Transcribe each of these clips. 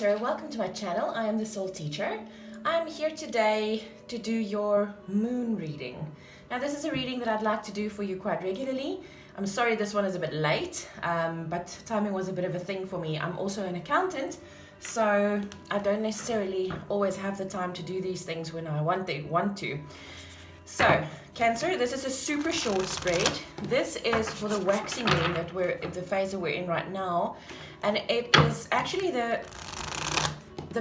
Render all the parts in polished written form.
Cancer, welcome to my channel. I am the Soul Teacher. I'm here today to do your moon reading. Now this is a reading that I'd like to do for you quite regularly. I'm sorry this one is a bit late, but timing was a bit of a thing for me. I'm also an accountant, so I don't necessarily always have the time to do these things when I want to. So, Cancer, this is a super short spread. This is for the waxing moon that the phase that we're in right now. And it is actually the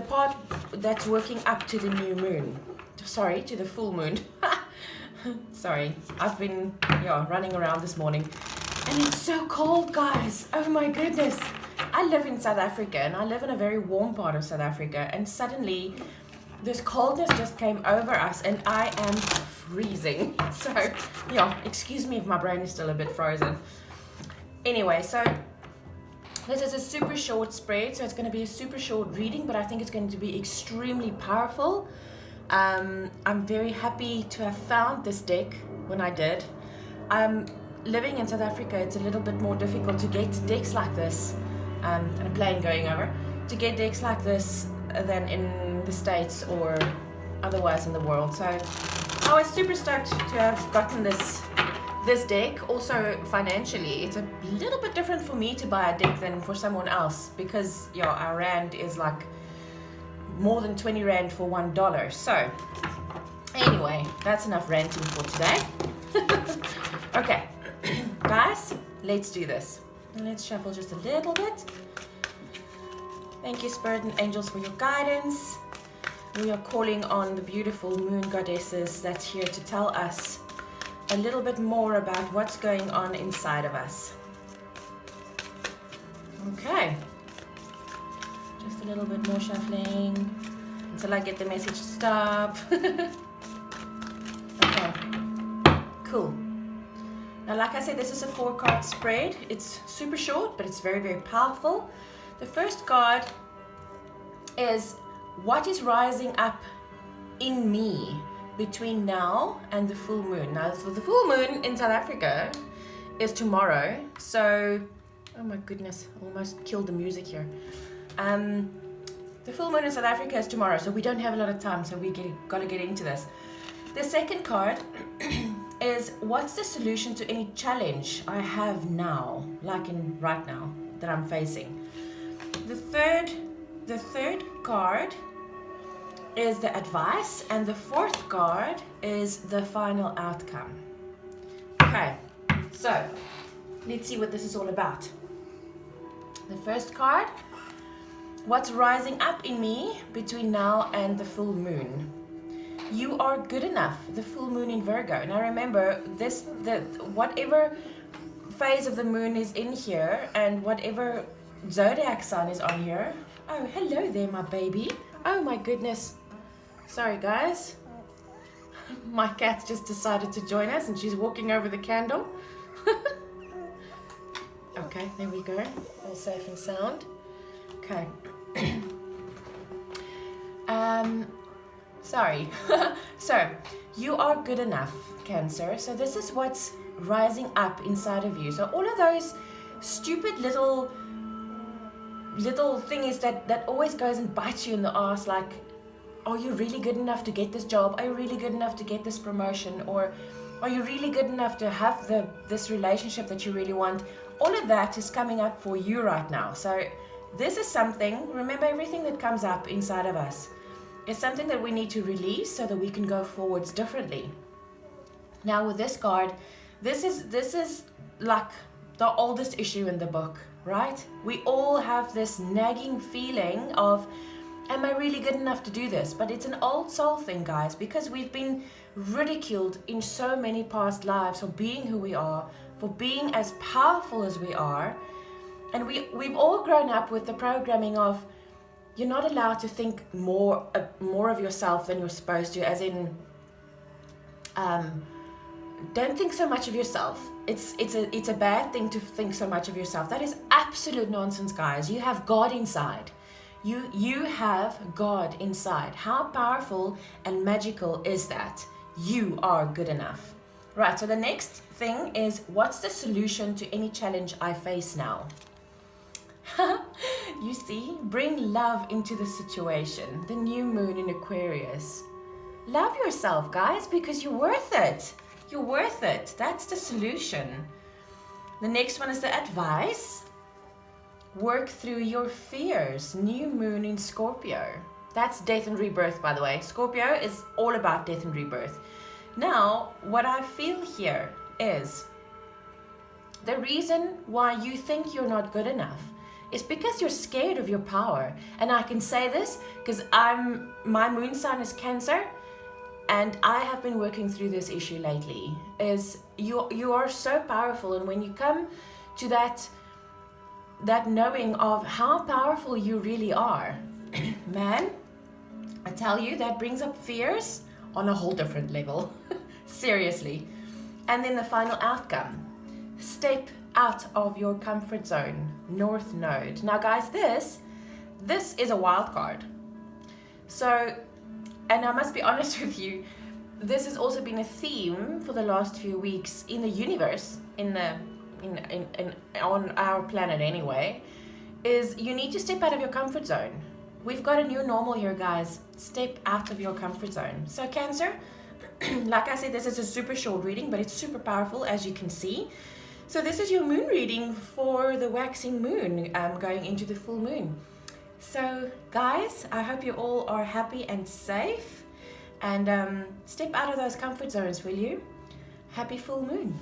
part that's working up to the new moon. Sorry, to the full moon. Sorry, I've been running around this morning. And it's so cold, guys. Oh my goodness. I live in South Africa and I live in a very warm part of South Africa. And suddenly this coldness just came over us and I am freezing. So, excuse me if my brain is still a bit frozen. Anyway, so this is a super short spread, so it's going to be a super short reading, but I think it's going to be extremely powerful. I'm very happy to have found this deck when I did. Living in South Africa, it's a little bit more difficult to get decks like this, and a plane going over, to get decks like this than in the States or otherwise in the world. So I was super stoked to have gotten this deck. Also financially, it's a little bit different for me to buy a deck than for someone else, because our rand is like more than 20 rand for $1. So anyway, that's enough ranting for today. Okay, guys, let's do this. Let's shuffle just a little bit. Thank you, Spirit and Angels, for your guidance. We are calling on the beautiful moon goddesses that's here to tell us a little bit more about what's going on inside of us. Okay. Just a little bit more shuffling until I get the message to stop. Okay. Cool. Now, like I said, this is a 4-card spread. It's super short, but it's very, very powerful. The first card is what is rising up in me between now and the full moon. Now, so the full moon in South Africa is tomorrow. So, oh my goodness, almost killed the music here. The full moon in South Africa is tomorrow, so we don't have a lot of time, so gotta get into this. The second card is what's the solution to any challenge I have now, like in right now, that I'm facing. The third card is the advice, and the fourth card is the final outcome. Okay, so let's see what this is all about. The first card, what's rising up in me between now and the full moon. You are good enough. The full moon in Virgo. Now remember, whatever phase of the moon is in here and whatever zodiac sign is on here. Oh, hello there, my baby. Oh my goodness. Sorry, guys. My cat just decided to join us and she's walking over the candle. Okay, there we go. All safe and sound. Okay. Sorry. So, you are good enough, Cancer. So this is what's rising up inside of you. So all of those stupid little thingies that always goes and bites you in the ass, like, are you really good enough to get this job? Are you really good enough to get this promotion? Or are you really good enough to have this relationship that you really want? All of that is coming up for you right now. So this is something, remember, everything that comes up inside of us is something that we need to release so that we can go forwards differently. Now with this card, this is like the oldest issue in the book, right? We all have this nagging feeling of, am I really good enough to do this? But it's an old soul thing, guys, because we've been ridiculed in so many past lives for being who we are, for being as powerful as we are. And we've all grown up with the programming of, you're not allowed to think more of yourself than you're supposed to, as in, don't think so much of yourself. It's a bad thing to think so much of yourself. That is absolute nonsense, guys. You have God inside. You have God inside. How powerful and magical is that? You are good enough. Right, so the next thing is, what's the solution to any challenge I face now? You see, bring love into the situation. The new moon in Aquarius. Love yourself, guys, because you're worth it. You're worth it. That's the solution. The next one is the advice. Work through your fears. New moon in Scorpio. That's death and rebirth, by the way. Scorpio is all about death and rebirth. Now, what I feel here is the reason why you think you're not good enough is because you're scared of your power. And I can say this because my moon sign is Cancer, and I have been working through this issue lately. Is you are so powerful, and when you come to that knowing of how powerful you really are, man, I tell you, that brings up fears on a whole different level. Seriously. And then the final outcome. Step out of your comfort zone. North Node. Now guys, this is a wild card. So, and I must be honest with you, this has also been a theme for the last few weeks in the universe, on our planet anyway, is you need to step out of your comfort zone. We've got a new normal here, guys. Step out of your comfort zone. So Cancer, like I said, this is a super short reading, but it's super powerful, as you can see. So this is your moon reading for the waxing moon, going into the full moon. So guys, I hope you all are happy and safe, and step out of those comfort zones, will you? Happy full moon.